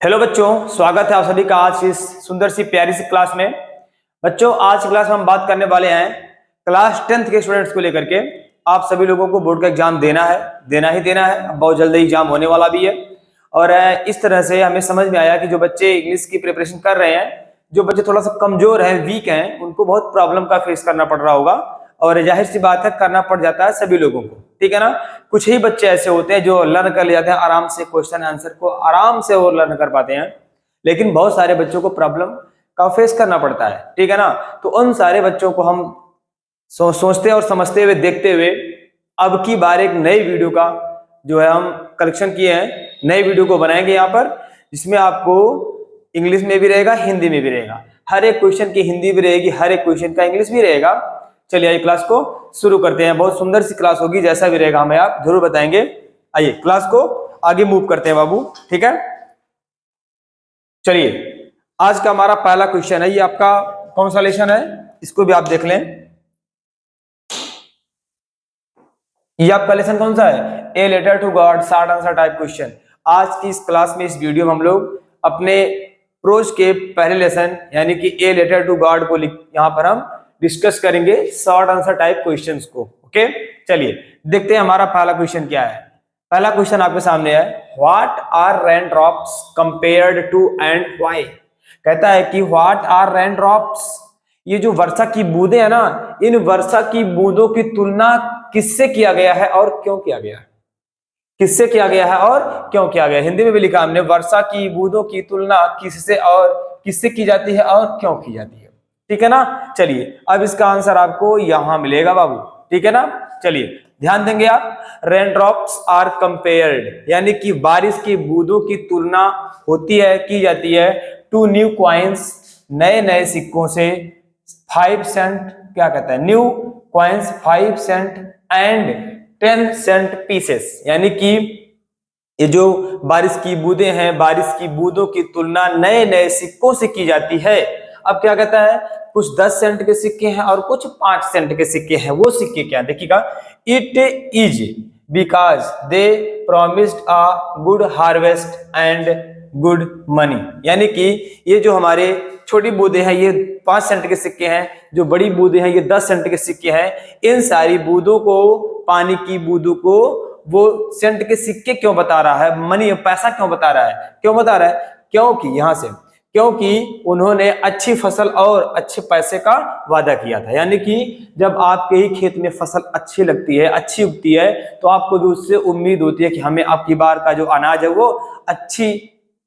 Hello बच्चों, स्वागत है आप सभी का आज इस सुंदर सी प्यारी सी क्लास में। बच्चों, आज की क्लास में हम बात करने वाले हैं क्लास 10th के स्टूडेंट्स को लेकर के। आप सभी लोगों को बोर्ड का एग्जाम देना ही देना है। अब बहुत जल्दी एग्जाम होने वाला भी है और इस तरह से हमें समझ में आया कि जो बच्चे इंग्लिश की प्रिपरेशन कर रहे हैं, जो बच्चे थोड़ा सा कमजोर हैं, वीक हैं, उनको बहुत प्रॉब्लम का फेस करना पड़ रहा होगा और जाहिर सी बात है करना पड़ जाता है सभी लोगों को, ठीक है ना। कुछ ही बच्चे ऐसे होते हैं जो लर्न कर ले जाते हैं आराम से, क्वेश्चन आंसर को आराम से वो लर्न कर पाते हैं, लेकिन बहुत सारे बच्चों को प्रॉब्लम का फेस करना पड़ता है, ठीक है ना। तो उन सारे बच्चों को हम सोचते और समझते हुए देखते हुए अब की बार एक नई वीडियो का जो है हम कलेक्शन किए हैं, नई वीडियो को बनाएंगे यहाँ पर, जिसमें आपको इंग्लिश में भी रहेगा, हिंदी में भी रहेगा। हर एक क्वेश्चन की हिंदी भी रहेगी, हर एक क्वेश्चन का इंग्लिश भी रहेगा। चलिए आइए क्लास को शुरू करते हैं। बहुत सुंदर सी क्लास होगी, जैसा भी रहेगा हमें आप जरूर बताएंगे। आइए क्लास को आगे मूव करते हैं बाबू, ठीक है। चलिए आज का हमारा पहला क्वेश्चन है, ये आपका कौन सा लेसन है, इसको भी आप देख लें। ये आपका लेसन कौन सा है? A letter to God, short answer type question. आज की इस क्लास में, इस वीडियो में हम लोग अपने प्रोज के पहले लेसन यानी कि ए लेटर टू गॉड को यहाँ पर हम डिस्कस करेंगे, शॉर्ट आंसर टाइप क्वेश्चंस को। ओके, चलिए देखते हैं हमारा पहला क्वेश्चन क्या है। पहला क्वेश्चन आपके सामने है, what are rain drops compared to and why. कहता है कि व्हाट आर रेन ड्रॉप्स, ये जो वर्षा की बूंदें है ना, इन वर्षा की बूंदों की तुलना किससे किया गया है और क्यों किया गया है? किससे किया गया है और क्यों किया गया? हिंदी में भी लिखा हमने, वर्षा की बूंदों की तुलना किससे और किससे की जाती है और क्यों की जाती है, ठीक है ना। चलिए अब इसका आंसर आपको यहां मिलेगा बाबू, ठीक है ना। चलिए ध्यान देंगे आप, रेन ड्रॉप्स आर कंपेयर्ड यानी कि बारिश की बूंदों की तुलना होती है, की जाती है, टू न्यू कॉइन्स, नए नए सिक्कों से, 5 सेंट, क्या कहता है, new coins 5 cent and 10 cent pieces, यानी कि ये जो बारिश की बूंदें हैं, बारिश की बूंदों की तुलना नए नए सिक्कों से की जाती है। अब क्या कहता है, कुछ 10 सेंट के सिक्के हैं और कुछ 5 सेंट के सिक्के हैं। वो सिक्के क्या देखिएगा, it is because they promised a good harvest and good money, यानी कि ये जो हमारे छोटी बूंदें हैं ये 5 सेंट के सिक्के हैं, जो बड़ी बूंदें हैं ये 10 सेंट के सिक्के हैं। इन सारी बूंदों को, पानी की बूंदों को वो सेंट के सिक्के क्यों बता रहा है, मनी पैसा क्यों बता रहा है, क्यों बता रहा है? क्योंकि यहां से, क्योंकि उन्होंने अच्छी फसल और अच्छे पैसे का वादा किया था। यानी कि जब आपके ही खेत में फसल अच्छी लगती है, अच्छी उगती है, तो आपको भी उससे उम्मीद होती है कि हमें आपकी बार का जो अनाज है वो अच्छी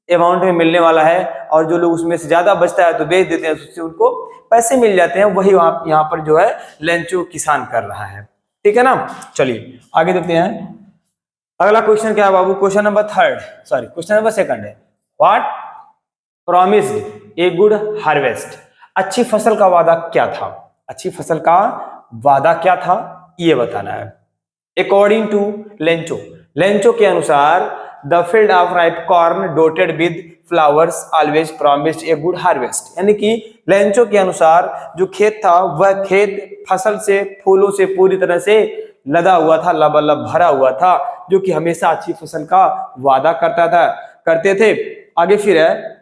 अमाउंट में मिलने वाला है, और जो लोग उसमें से ज्यादा बचता है तो बेच देते हैं, उससे उनको पैसे मिल जाते हैं। वही यहाँ पर जो है लेंचो किसान कर रहा है, ठीक है ना। चलिए आगे देखते हैं। अगला क्वेश्चन क्या है बाबू? Question number question number second है, what promised a good harvest. अच्छी फसल का वादा क्या था? अच्छी फसल का वादा क्या था ये बताना है। अकॉर्डिंग टू लेंचो, लेंचो के अनुसार the field of ripe corn डोटेड with flowers always promised a good harvest, यानी कि लेंचो के अनुसार जो खेत था वह खेत फसल से, फूलों से पूरी तरह से लदा हुआ था, लबालब भरा हुआ था, जो कि हमेशा अच्छी फसल का वादा करते थे। आगे फिर है,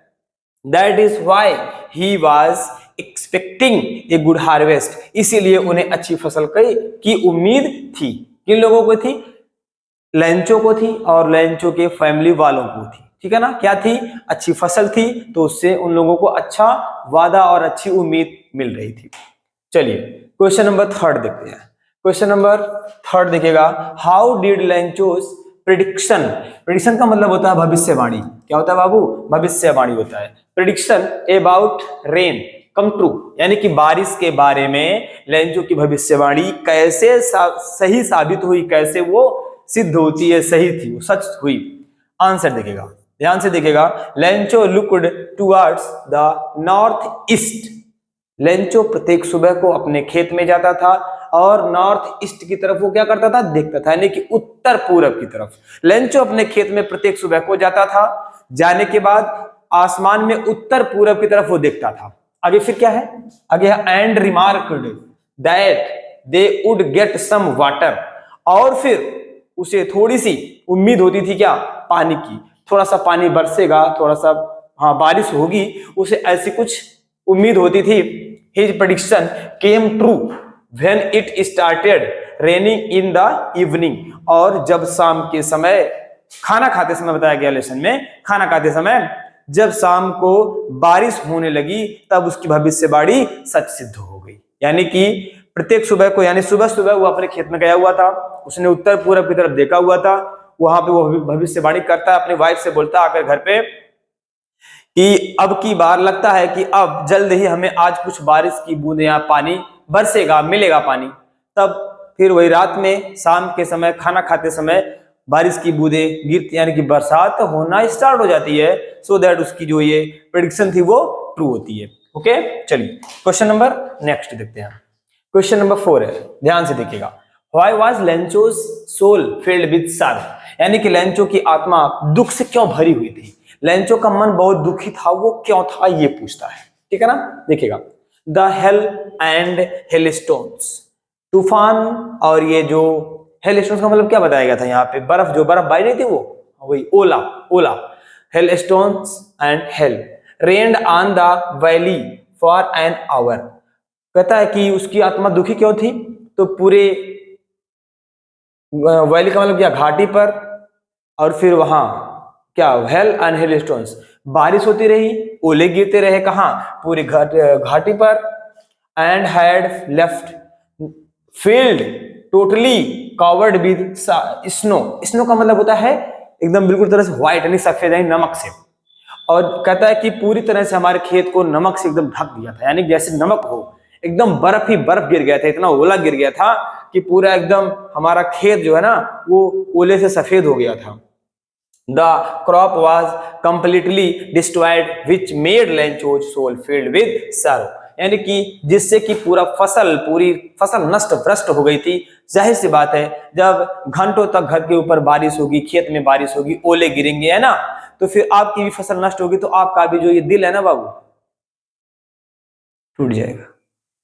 that is why he was expecting a good harvest, इसीलिए उन्हें अच्छी फसल की उम्मीद थी। किन लोगों को थी? लेंचो को थी और लेंचो के फैमिली वालों को थी, ठीक है ना। क्या थी? अच्छी फसल थी, तो उससे उन लोगों को अच्छा वादा और अच्छी उम्मीद मिल रही थी। चलिए क्वेश्चन नंबर 3 देखते हैं। क्वेश्चन नंबर 3 देखिएगा, हाउ डिड लेंचोस प्रिडिक्शन, प्रिडिक्शन का मतलब होता है भविष्यवाणी। क्या होता है बाबू? भविष्यवाणी होता है। Prediction about rain come true, यानी कि बारिश के बारे में लेंचो की भविष्यवाणी कैसे सही साबित हुई, कैसे वो सिद्ध होती है, सही थी, वो सच हुई। आंसर देखिएगा, ध्यान से देखिएगा। Lencho looked towards the north east, Lencho प्रत्येक सुबह को अपने खेत में जाता था और नॉर्थ ईस्ट की तरफ वो क्या करता था? देखता था, यानी कि उत्तर पूरब की तरफ। लेंचो अपने खेत में प्रत्येक सुबह को जाता था, जाने के बाद आसमान में उत्तर पूरब की तरफ वो देखता था। आगे फिर क्या है? आगे है and remarked that they would get some water, और फिर उसे थोड़ी सी उम्मीद होती थी क्या? पानी की। थोड़ा सा पानी बरसेगा, थोड़ा सा बारिश होगी, उसे ऐसी कुछ उम्मीद होती थी। His prediction came true when it started raining in the evening. और जब शाम के समय, खाना खाते समय बताया गया लेसन में, खाना खाते समय जब शाम को बारिश होने लगी तब उसकी भविष्यवाणी सच सिद्ध हो गई। यानी कि प्रत्येक सुबह को, यानी सुबह सुबह वो अपने खेत में गया हुआ था, उसने उत्तर पूरब की तरफ देखा हुआ था, वहां पे वो भविष्यवाणी करता है, अपनी वाइफ से बोलता आकर घर पे कि अब की बार लगता है कि अब जल्द ही हमें आज कुछ बारिश की बूंदें या पानी बरसेगा, मिलेगा पानी। तब फिर वही रात में शाम के समय खाना खाते समय बारिश की बूंदें गिरती, यानी कि बरसात होना स्टार्ट हो जाती है, सो दैट उसकी जो ये प्रेडिक्शन थी वो ट्रू होती है। ओके, चलिए क्वेश्चन नंबर नेक्स्ट देखते हैं। क्वेश्चन नंबर 4 है, ध्यान से देखिएगा। Why was Lencho's soul filled with sorrow? यानी कि लेंचो की आत्मा दुख से क्यों भरी हुई थी? लेंचो का मन बहुत दुखी था, वो क्यों था, ये पूछता है। ठीक है ना, देखिएगा। द हेल एंड हेलस्टोन्स, तूफान और ये जो हेलस्टोन्स का मतलब क्या बताया गया था यहाँ पे? बर्फ, जो बर्फ बारी नहीं थी वो, वही ओला, ओला। Hailstones and hail rained on the valley for an hour. कहता है कि उसकी आत्मा दुखी क्यों थी? तो पूरे वैली का मतलब क्या, घाटी पर, और फिर वहां क्या, हेल एंड हेलस्टोन्स, बारिश होती रही, ओले गिरते रहे, कहां, पूरी घाटी पर। And had left field totally covered with snow. Snow का मतलब होता है एकदम बिल्कुल तरह से व्हाइट, यानी सफेद, यानी नमक से। और कहता है कि पूरी तरह से हमारे खेत को नमक से एकदम ढक दिया था, यानी जैसे नमक हो, एकदम बर्फ ही बर्फ गिर गया था, इतना ओला गिर गया था कि पूरा एकदम हमारा खेत जो है ना वो ओले से सफेद हो गया था। The crop was completely destroyed which made Lencho's soul filled with sorrow. यानी कि जिससे कि पूरी फसल नष्ट भ्रष्ट हो गई थी। जाहिर सी बात है, जब घंटों तक घर के ऊपर बारिश होगी, खेत में बारिश होगी, ओले गिरेंगे, है ना, तो फिर आपकी भी फसल नष्ट होगी, तो आपका भी जो ये दिल है ना बाबू, टूट जाएगा।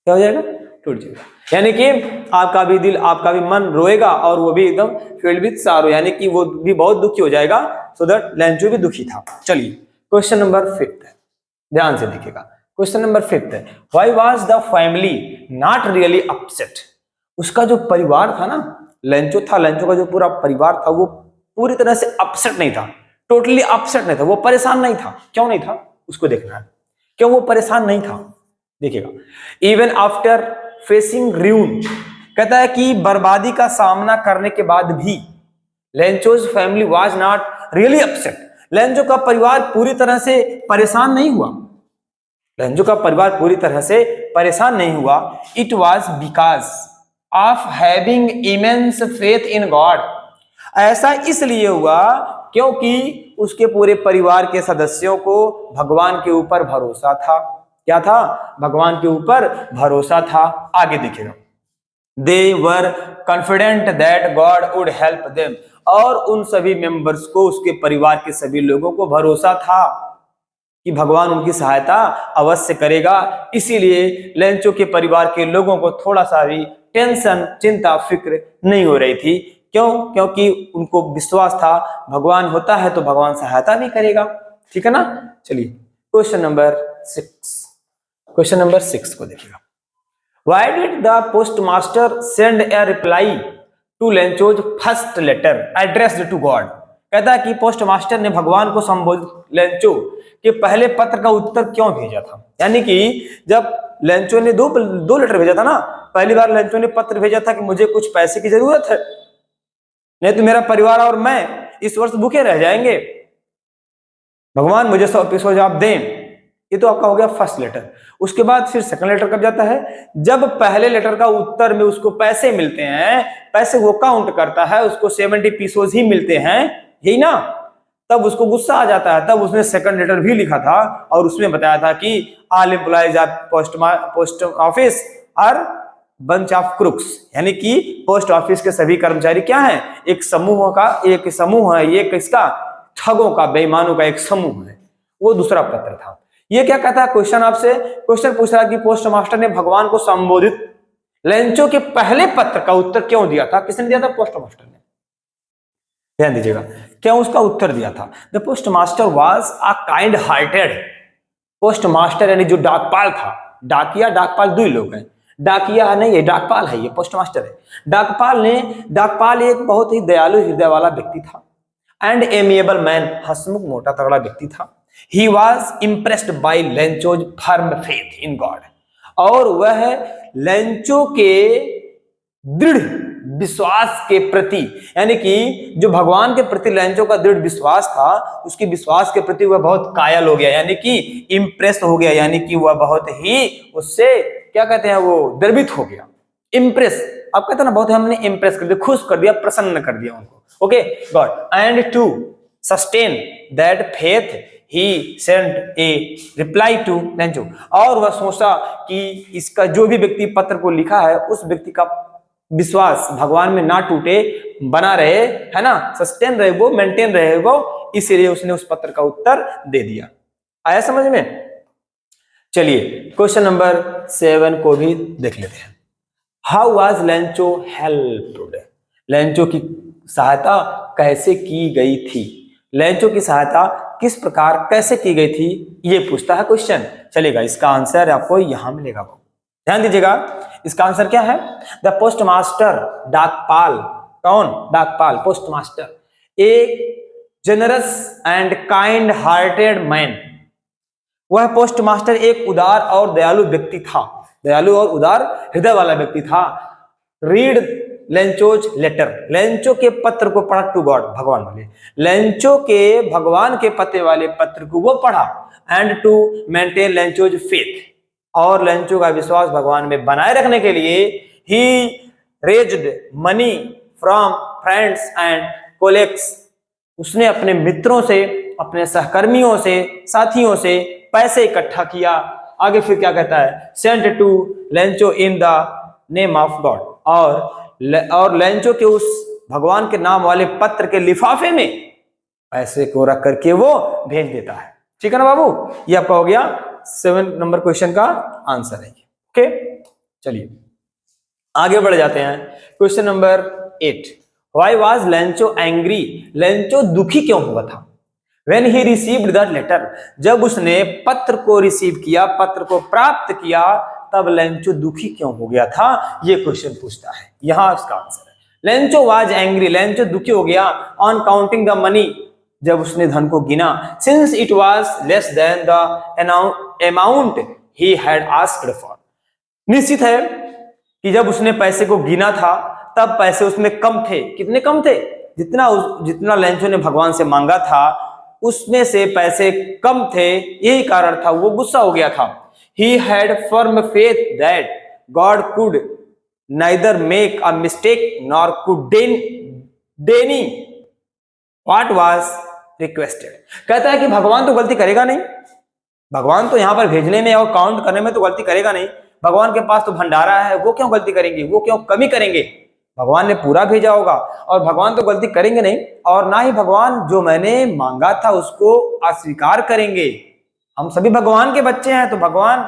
क्या हो जाएगा? टूट जाएगा। यानी कि आपका भी दिल, आपका भी मन रोएगा, और वो भी एकदम फील्ड विद सैरो, यानी कि वो भी बहुत दुखी हो जाएगा। सो दैट लेंचो भी दुखी था। चलिए क्वेश्चन नंबर 5 है, ध्यान से देखिएगा। क्वेश्चन नंबर 5 है, why was the family not really upset? उसका जो परिवार था ना, लेंचो था, लेंचो का जो पूरा परिवार था वो पूरी तरह से अपसेट नहीं था, टोटली अपसेट नहीं था, वो परेशान नहीं था। क्यों नहीं था, उसको देखना है, क्यों वो परेशान नहीं था, देखिएगा। इवन आफ्टर फेसिंग रूइन, कहता है कि बर्बादी का सामना करने के बाद भी Lencho's family was not really upset. Lencho का परिवार पूरी तरह से परेशान नहीं हुआ, लेंचो का परिवार पूरी तरह से परेशान नहीं हुआ। It was because of having immense faith in God. ऐसा इसलिए हुआ क्योंकि उसके पूरे परिवार के सदस्यों को भगवान के ऊपर भरोसा था। क्या था? भगवान के ऊपर भरोसा था। आगे देखिएगा, they were confident that God would help them. और उन सभी मेंबर्स को, उसके परिवार के सभी लोगों को भरोसा था कि भगवान उनकी सहायता अवश्य करेगा। इसीलिए लेंचो के परिवार के लोगों को थोड़ा सा भी टेंशन, चिंता, फिक्र नहीं हो रही थी। क्यों? क्योंकि उनको विश्वास था भगवान होता है तो भगवान सहायता भी करेगा। ठीक है ना। चलिए क्वेश्चन नंबर 6, क्वेश्चन नंबर 6 को देखिएगा। Why did the postmaster send a reply to Lencho's first letter addressed to God? कहता है कि पोस्टमास्टर ने भगवान को संबोधित लेंचो के पहले पत्र का उत्तर क्यों भेजा था? यानी कि जब लेंचो ने दो लेटर भेजा था ना, पहली बार लेंचो ने पत्र भेजा था कि मुझे कुछ पैसे की जरूरत है, नहीं तो मेरा परिवार और मैं इस वर्ष भूखे रह जाएंगे, भगवान मुझे 100% आप दें। ये तो आपका हो गया फर्स्ट लेटर। उसके बाद फिर सेकंड लेटर कब जाता है? जब पहले लेटर का उत्तर में उसको पैसे मिलते हैं, पैसे वो काउंट करता है, उसको 70 पीसोज ही मिलते हैं, यही ना, तब उसको गुस्सा आ जाता है। तब उसने सेकंड लेटर भी लिखा था और उसमें बताया था कि all employees of post office are bunch of crooks. यानी कि पोस्ट ऑफिस के सभी कर्मचारी क्या हैं? एक समूह है, ये किसका? ठगों का, बेईमानों का एक समूह है। वो दूसरा पत्र था। ये क्या कहता है? क्वेश्चन आपसे क्वेश्चन पूछ रहा है कि पोस्ट मास्टर ने भगवान को संबोधित लेंचो के पहले पत्र का उत्तर क्यों दिया था? किसने दिया था? पोस्ट मास्टर ने। ध्यान दीजिएगा, क्या उसका उत्तर दिया था? The post master was a kind hearted. Post master यानी जो डाकपाल था, डाकिया डाकपाल दो ही लोग हैं, डाकिया नहीं है, डाकपाल है, ये पोस्ट मास्टर है। डाकपाल एक बहुत ही दयालु हृदय वाला व्यक्ति था। एंड एमिएबल मैन, हंसमुख मोटा तगड़ा व्यक्ति था। He was impressed by Lencho's firm faith in God, और वह लेंचो के दृढ़ विश्वास के प्रति, यानी कि जो भगवान के प्रति लेंचो का दृढ़ विश्वास था, उसके विश्वास के प्रति वह बहुत कायल हो गया, यानी कि इम्प्रेस हो गया, यानी कि वह बहुत ही उससे क्या कहते हैं, वो द्रवित हो गया। इम्प्रेस, आप कहते हैं ना, बहुत हमने इम्प्रेस कर दिया, खुश कर दिया, प्रसन्न कर दिया उनको। Okay God, and to sustain that faith he sent a reply to Lencho, और वह सोचा कि इसका जो भी व्यक्ति पत्र को लिखा है उस व्यक्ति का विश्वास भगवान में ना टूटे, बना रहे, है ना, सस्टेन रहे वो, मेंटेन रहे वो, इसीलिए उसने उस पत्र का उत्तर दे दिया। आया समझ में? चलिए क्वेश्चन नंबर 7 को भी देख लेते हैं। How was Lencho helped? Lencho की सहायता कैसे की गई थी? लेंचो की सहायता किस प्रकार कैसे की गई थी, ये पूछता है क्वेश्चन। चलेगा, इसका आंसर आपको यहां मिलेगा। ध्यान दीजिएगा, इसका आंसर क्या है? द पोस्ट मास्टर, डाकपाल, कौन? डाकपाल, पोस्ट मास्टर, एक generous and kind hearted man, वह पोस्ट मास्टर एक उदार और दयालु व्यक्ति था, दयालु और उदार हृदय वाला व्यक्ति था। रीड लेंचोज लेटर, लेंचो के पत्र को पढ़ा, टू गॉड, भगवान वाले, लेंचो के भगवान के पते वाले पत्र को वो पढ़ा। And to maintain Lencho's faith, और लेंचो का विश्वास भगवान में बनाए रखने के लिए he raised money from friends and colleagues, उसने अपने मित्रों से, अपने सहकर्मियों से, साथियों से पैसे इकट्ठा किया। आगे फिर क्या कहता है? Sent to Lencho in the name of God, और लेंचो के उस भगवान के नाम वाले पत्र के लिफाफे में पैसे को रख करके वो भेज देता है। ठीक है ना बाबू, ये आपका हो गया 7 नंबर क्वेश्चन का आंसर है। ओके, चलिए आगे बढ़ जाते हैं। Question number 8, why was Lencho angry? Lencho दुखी क्यों हुआ था? When he received that letter, जब उसने पत्र को रिसीव किया, पत्र को प्राप्त किया, तब लेंचो दुखी क्यों हो गया था, ये क्वेश्चन पूछता है। यहां इसका आंसर है, लेंचो वाज एंग्री, लेंचो दुखी हो गया, ऑन काउंटिंग द मनी, जब उसने धन को गिना, since it was less than the amount he had asked for, निश्चित है कि जब उसने पैसे को गिना था तब पैसे उसमें कम थे। कितने कम थे? जितना लेंचो ने भगवान से मांगा था उसमें से पैसे कम थे, यही कारण था, वो गुस्सा हो गया था। He had firm faith that God could neither make a mistake nor could deny what was requested। कहता है कि भगवान तो गलती करेगा नहीं, भगवान तो यहाँ पर भेजने में और काउंट करने में तो गलती करेगा नहीं, भगवान के पास तो भंडारा है, वो क्यों गलती करेंगे, वो क्यों कमी करेंगे, भगवान ने पूरा भेजा होगा, और भगवान तो गलती करेंगे नहीं, और ना ही भगवान जो मैंने मांगा था उसको अस्वीकार करेंगे। हम सभी भगवान के बच्चे हैं, तो भगवान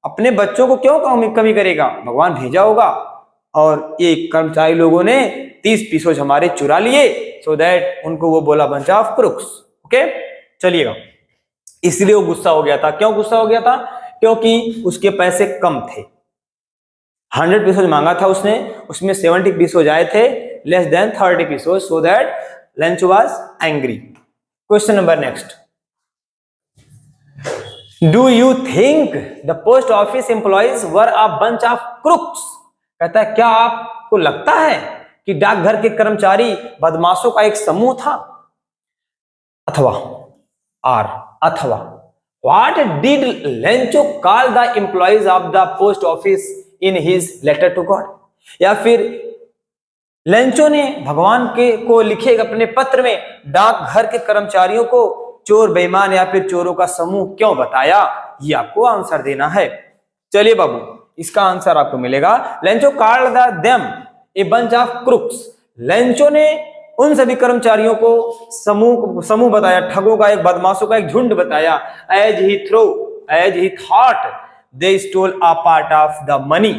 अपने बच्चों को क्यों कमी करेगा, भगवान भेजा होगा। और ये कर्मचारी लोगों ने 30 पीसोज हमारे चुरा लिए, सो दैट उनको वो बोला बंच ऑफ क्रुक्स। ओके, चलिएगा, इसलिए वो गुस्सा हो गया था। क्यों गुस्सा हो गया था? क्योंकि उसके पैसे कम थे। 100 पीसोज मांगा था उसने, उसमें 70 पीसोज आए थे, less than 30 pesos, so that Lencho was angry. Question number next, do you think the post office employees were a bunch of crooks? कहता है क्या आपको लगता है कि डाकघर के कर्मचारी बदमाशों का एक समूह था? अथवा what did Lencho call the employees of the post office in his letter to God? या फिर लेंचो ने भगवान के को लिखे अपने पत्र में डाकघर के कर्मचारियों को चोर, बेईमान या फिर चोरों का समूह क्यों बताया? ये आपको आंसर देना है। चलिए बाबू, इसका आंसर आपको मिलेगा, Lencho called them a bunch of crooks. Lencho ने उन सभी कर्मचारियों को समूह बताया, ठगों का एक, बदमाशों का एक झुंड बताया। As he thought they stole a part of the money,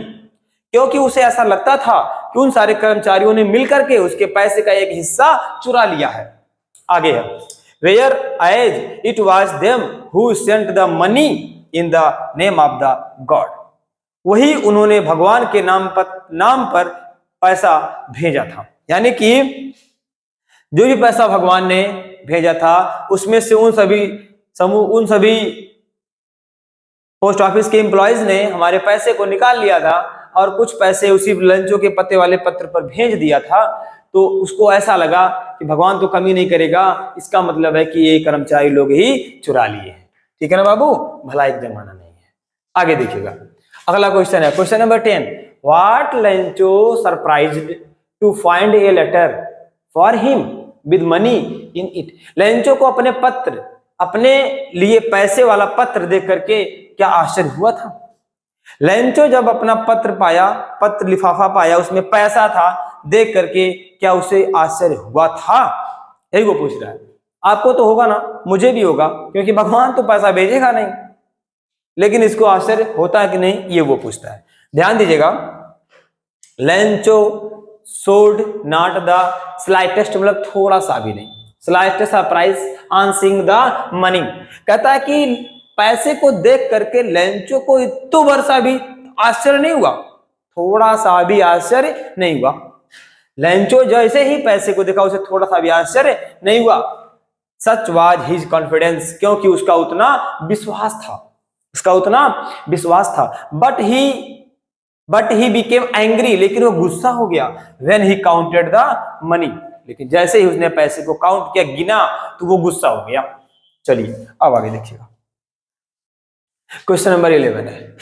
क्योंकि उसे ऐसा लगता था कि उन सारे कर्मचारियों ने मिलकर के उसके पैसे का एक हिस्सा चुरा लिया है। आगे है, whereas it was them who sent the money in the name of the God, वही उन्होंने भगवान के नाम पर पैसा भेजा था। यानी कि जो भी पैसा भगवान ने भेजा था उसमें से उन सभी पोस्ट ऑफिस के एम्प्लॉयज ने हमारे पैसे को निकाल लिया था और कुछ पैसे उसी लंचों के पत्ते वाले पत्र पर भेज दिया था। तो उसको ऐसा लगा कि भगवान तो कमी नहीं करेगा, इसका मतलब है कि ये कर्मचारी लोग ही चुरा लिए हैं। ठीक है ना बाबू, भला एक जमाना नहीं है। आगे देखिएगा, अगला क्वेश्चन है, question number 10, what Lencho surprised to find a letter for him with money in it. Lencho को अपने लिए पैसे वाला पत्र देख करके क्या आश्चर्य हुआ था। लेंचो जब अपना पत्र लिफाफा पाया, उसमें पैसा था, देख करके क्या उसे आश्चर्य हुआ था, यही वो पूछ रहा है। आपको तो होगा ना, मुझे भी होगा, क्योंकि भगवान तो पैसा भेजेगा नहीं, लेकिन इसको आश्चर्य होता है कि नहीं, ये वो पूछता है। ध्यान दीजिएगा, Lencho showed not the slightest, मतलब थोड़ा सा भी नहीं, slightest surprise on seeing the money. कहता है कि पैसे को देख करके लेंचो को इतने वर्षा भी आश्चर्य नहीं हुआ, थोड़ा सा भी आश्चर्य नहीं हुआ। लेंचो जैसे ही पैसे को देखा उसे थोड़ा सा भी आश्चर्य नहीं हुआ। सच वाज हिज कॉन्फिडेंस, क्योंकि उसका उतना विश्वास था। बट ही बिकेम एंग्री, लेकिन वो गुस्सा हो गया। When he counted the money, लेकिन जैसे ही उसने पैसे को काउंट किया, गिना, तो वो गुस्सा हो गया। चलिए अब आगे देखिएगा, क्वेश्चन नंबर 11 है,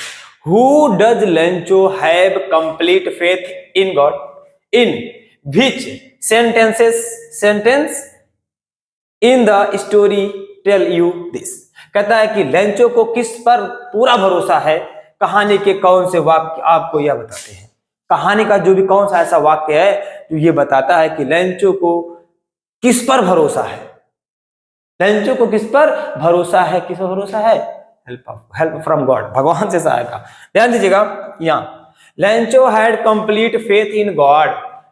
who does Lencho have complete faith in God, in which sentence in the story tell you this. कहता है कि लेंचो को किस पर पूरा भरोसा है, कहानी के कौन से वाक्य आपको यह बताते हैं। कहानी का जो भी कौन सा ऐसा वाक्य है जो ये बताता है कि लेंचो को किस पर भरोसा है। लेंचो को किस पर भरोसा है, किस पर भरोसा है, हेल्प फ्रॉम गॉड, भगवान से सहायता। ध्यान दीजिएगा, यहाँ Lencho had complete faith in God,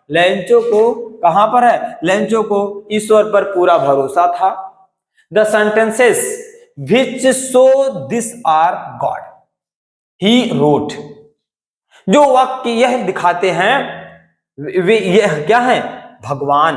Lencho को कहां पर है, लेंचो को ईश्वर पर पूरा भरोसा था। The sentences which show this are God he wrote, जो वाक्य यह दिखाते हैं वे यह क्या है, भगवान।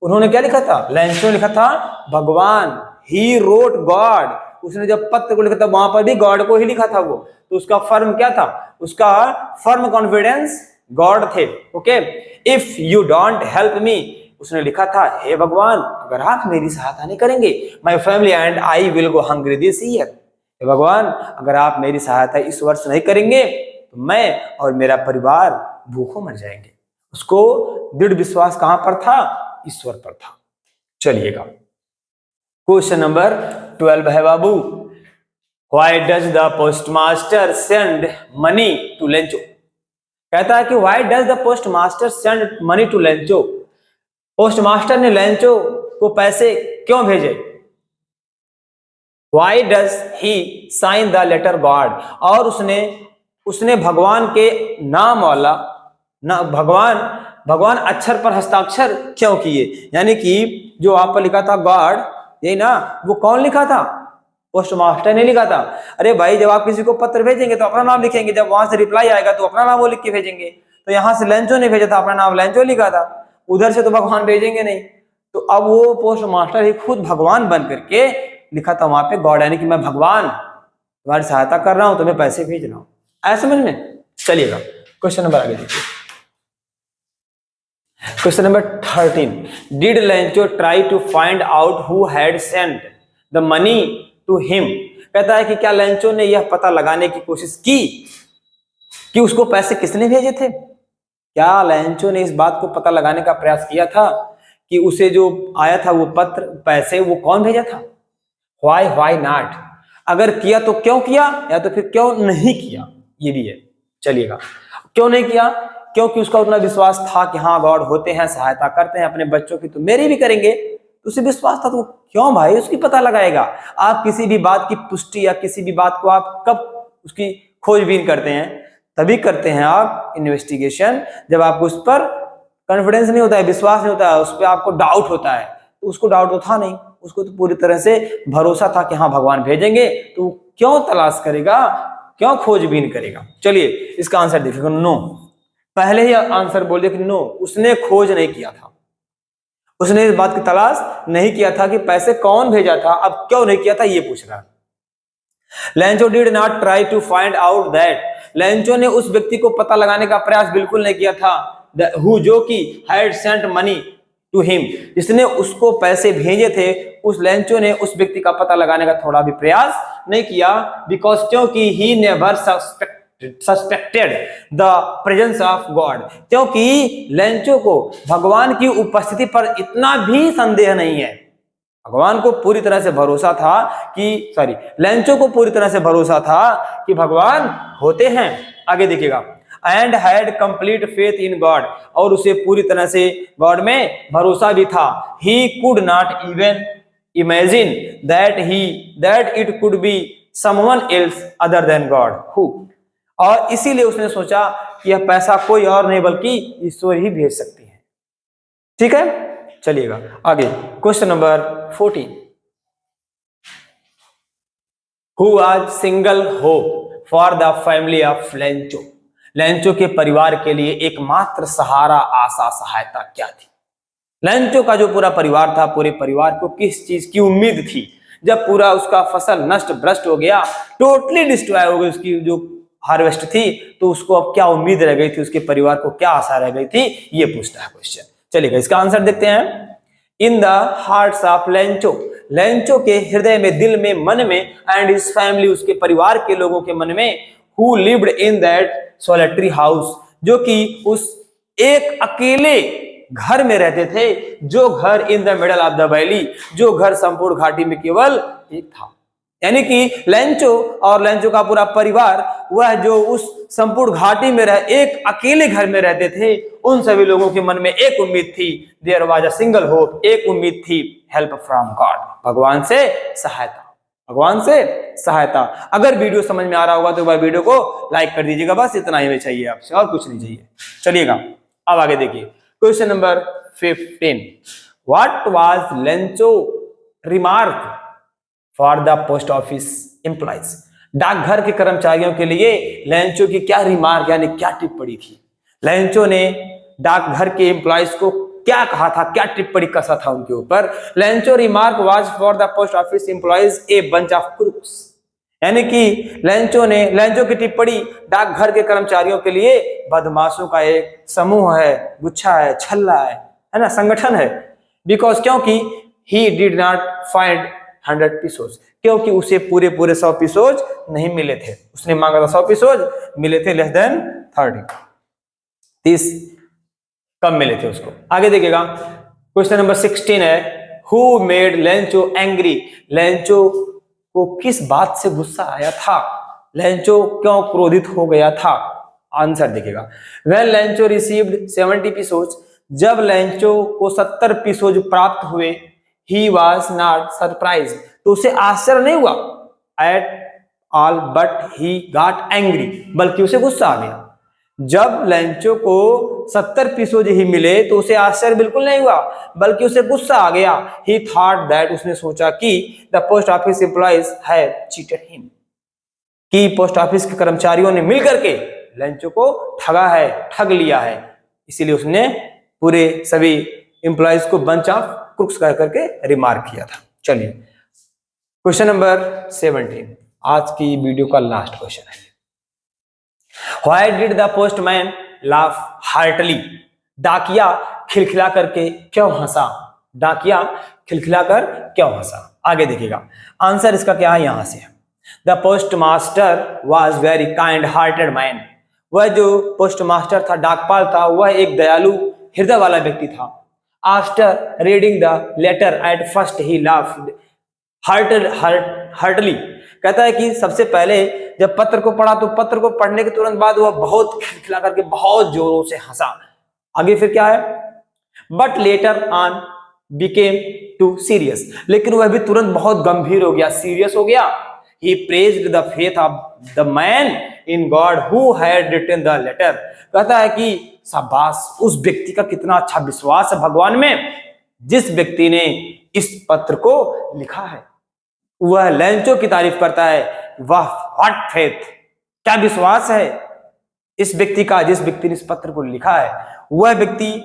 उन्होंने क्या लिखा था, लेंचो लिखा था भगवान। ही रोट गॉड, उसने जब पत्र को लिखा था वहां पर भी गॉड को ही लिखा था वो, तो उसका फर्म क्या था, उसका फर्म कॉन्फिडेंस गॉड थे। Okay, if you don't help me, उसने लिखा था हे भगवान अगर आप मेरी सहायता नहीं करेंगे, my family and I will go hungry this year. हे भगवान अगर आप मेरी सहायता इस वर्ष नहीं करेंगे तो मैं और मेरा परिवार भूखों मर जाएंगे। उसको दृढ़ विश्वास कहां पर था, ईश्वर पर था। चलिएगा, क्वेश्चन नंबर 12 है बाबू, why does the postmaster send money to Lencho. कहता है कि why does the postmaster send money to Lencho, postmaster ने लेंचो को पैसे क्यों भेजे। Why does he sign the letter God, और उसने भगवान के नाम वाला भगवान अक्षर पर हस्ताक्षर क्यों किए। यानी कि जो वहां पर लिखा था गॉड, यही ना, वो कौन लिखा था, पोस्टमास्टर ने लिखा था। अरे भाई जब आप किसी को पत्र भेजेंगे तो अपना नाम लिखेंगे, जब वहां से रिप्लाई आएगा तो अपना नाम वो लिख के भेजेंगे। तो यहाँ से लेंचो ने भेजा था, अपना नाम लेंचो लिखा था, उधर से तो भगवान भेजेंगे नहीं। तो अब वो पोस्ट मास्टर ही खुद भगवान बन करके लिखा था वहां पे गॉड, यानी कि मैं भगवान तुम्हारी सहायता कर रहा हूं, तुम्हें पैसे भेज रहा हूं। ऐसा समझ में। चलिएगा क्वेश्चन नंबर आगे देखिए, question number 13, did Lencho try to find out who had sent the money to him. कहता है कि क्या लेंचो ने यह पता लगाने की कोशिश की कि उसको पैसे किसने भेजे थे। क्या लेंचो ने इस बात को पता लगाने का प्रयास किया था कि उसे जो आया था वो पत्र, पैसे, वो कौन भेजा था। व्हाई नॉट, अगर किया तो क्यों किया, या तो फिर क्यों नहीं किया, ये भी है। चलिएगा, क्यों नहीं किया, क्योंकि उसका उतना विश्वास था कि हाँ गॉड होते हैं, सहायता करते हैं अपने बच्चों की, तो मेरी भी करेंगे, तो उसे विश्वास था। तो क्यों भाई उसकी पता लगाएगा। आप किसी भी बात की पुष्टि या किसी भी बात को आप कब उसकी खोजबीन करते हैं, तभी करते हैं आप इन्वेस्टिगेशन जब आपको उस पर कॉन्फिडेंस नहीं होता है, विश्वास नहीं होता है, उस पर आपको डाउट होता है। तो उसको डाउट तो था नहीं, उसको तो पूरी तरह से भरोसा था कि हाँ भगवान भेजेंगे, तो क्यों तलाश करेगा, क्यों खोजबीन करेगा। चलिए इसका आंसर देखिएगा, नो। पहले ही आंसर बोल दिया कि नो, उसने खोज नहीं किया था, उसने इस बात की तलाश नहीं किया था कि पैसे कौन भेजा था। अब क्यों नहीं किया था ये पूछ रहा। Lencho did not try to find out that, Lencho ने उस व्यक्ति को पता लगाने का प्रयास बिल्कुल नहीं किया था, हु जो कि had sent money to him, जिसने उसको पैसे भेजे थे, उस लेंचो ने उस व्यक्ति का पता लगाने का थोड़ा भी प्रयास नहीं किया। बिकॉज क्योंकि he never suspected the presence of God, क्योंकि लेंचो को भगवान की उपस्थिति पर इतना भी संदेह नहीं है। भगवान को पूरी तरह से भरोसा था कि लेंचो को पूरी तरह से भरोसा था कि भगवान होते हैं। आगे देखिएगा, and had complete faith in God, और उसे पूरी तरह से गॉड में भरोसा भी था। He could not even imagine that it could be someone else other than God who, और इसीलिए उसने सोचा कि यह पैसा कोई और नहीं बल्कि ईश्वर ही भेज सकती है। ठीक है, चलिएगा आगे, question number 14। Who was single hope for the family of Lencho, Lencho के परिवार के लिए एकमात्र सहारा, आशा, सहायता क्या थी। लेंचो का जो पूरा परिवार था, पूरे परिवार को किस चीज की उम्मीद थी। जब पूरा उसका फसल नष्ट भ्रष्ट हो गया, टोटली डिस्ट्रॉय हो गई उसकी जो हार्वेस्ट थी, तो उसको अब क्या उम्मीद रह गई थी, उसके परिवार को क्या आशा रह गई थी, ये पूछता है क्वेश्चन। चलिएगा इसका आंसर देखते हैं। In the hearts of Lencho, Lencho के हृदय में, दिल में, मन में, एंड हिज फैमिली, उसके परिवार के लोगों के मन में, who lived in that solitary house, जो कि उस एक अकेले घर में रहते थे, जो घर in the middle of the valley, जो घर संपूर्ण घाटी में केवल एक था। यानी कि लेंचो और लेंचो का पूरा परिवार, वह जो उस संपूर्ण घाटी में एक अकेले घर में रहते थे, उन सभी लोगों के मन में एक उम्मीद थी, there was a single hope, एक उम्मीद थी, हेल्प फ्रॉम गॉड, भगवान से सहायता, भगवान से सहायता। अगर वीडियो समझ में आ रहा होगा तो वह वीडियो को लाइक कर दीजिएगा, बस इतना ही में चाहिए आपसे, और कुछ नहीं चाहिए। चलिएगा अब आगे देखिए, question number 15। What was Lencho remark for the post office employees, डाकघर के कर्मचारियों के लिए लेंचो की क्या रिमार्क यानी क्या टिप्पणी थी। लेंचो ने डाकघर के एम्प्लॉइज को क्या कहा था, क्या टिप्पणी कसा था उनके ऊपर। Lencho remark was for the post office employees A bunch of crooks, यानी कि लेंचो की टिप्पणी डाकघर के कर्मचारियों के लिए बदमाशों का एक समूह है, गुच्छा है, छल्ला है ना, संगठन है। बिकॉज क्योंकि he did not find 100 pesos, क्योंकि उसे पूरे 100 पीसोज नहीं मिले थे, उसने मांगा था 100 पीसोज, मिले थे लेस देन 30 कम मिले थे उसको। आगे देखिएगा, क्वेश्चन नंबर 16 है, who made Lencho angry, Lencho को किस बात से गुस्सा आया था, लेंचो क्यों क्रोधित हो गया था। आंसर देखिएगा, व्हेन लेंचो रिसीव्ड 70 पीसोज, जब लेंचो को 70 पीसोज प्राप्त हुए, he was not surprised, तो उसे आश्चर्य नहीं हुआ, at all but he got angry, बल्कि उसे गुस्सा आ गया। जब लेंचो को 70 पीसोज ही मिले तो उसे आश्चर्य बिल्कुल नहीं हुआ, बल्कि उसे गुस्सा आ गया। he thought that, उसने सोचा कि the post office employees have cheated him, कि पोस्ट ऑफिस के कर्मचारियों ने मिलकर के लेंचो को ठगा है, ठग लिया है, इसीलिए उसने पूरे सभी एम्प्लॉइज को बंच ऑफ क्रूक्स कह करके रिमार्क किया था। चलिए क्वेश्चन नंबर 17, आज की वीडियो का लास्ट क्वेश्चन है। Why did the postman laugh heartily, डाकिया खिलखिला करके क्यों हंसा, डाकिया खिलखिला कर क्यों हंसा। आगे देखिएगा, आंसर इसका क्या है, यहां से the postmaster was very kind hearted man, वह जो पोस्टमास्टर था, डाकपाल था, वह एक दयालु हृदय वाला व्यक्ति था। After reading the letter at first he laughed heartily, कहता है कि सबसे पहले जब पत्र को पढ़ा तो पत्र को पढ़ने के तुरंत बाद वह बहुत खिलखिला करके बहुत जोरों से हंसा। आगे फिर क्या है, but later on became too serious, लेकिन वह भी तुरंत बहुत गंभीर हो गया, सीरियस हो गया। He praised the faith of the man in God who had written the letter. कहता है कि शाबाश, उस व्यक्ति का कितना अच्छा विश्वास है भगवान में जिस व्यक्ति ने इस पत्र को लिखा है। वह लैंचो की तारीफ करता है, वाह व्हाट फेथ, क्या विश्वास है इस व्यक्ति का जिस व्यक्ति ने इस पत्र को लिखा है। वह व्यक्ति,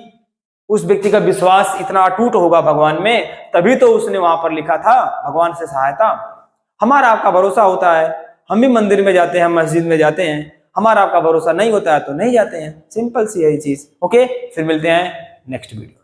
उस व्यक्ति का विश्वास इतना अटूट होगा भगवान में, तभी तो उसने वहां पर लिखा था भगवान से सहायता। हमारा आपका भरोसा होता है, हम भी मंदिर में जाते हैं, मस्जिद में जाते हैं, हमारा आपका भरोसा नहीं होता है तो नहीं जाते हैं, सिंपल सी है ये चीज। ओके, फिर मिलते हैं नेक्स्ट वीडियो।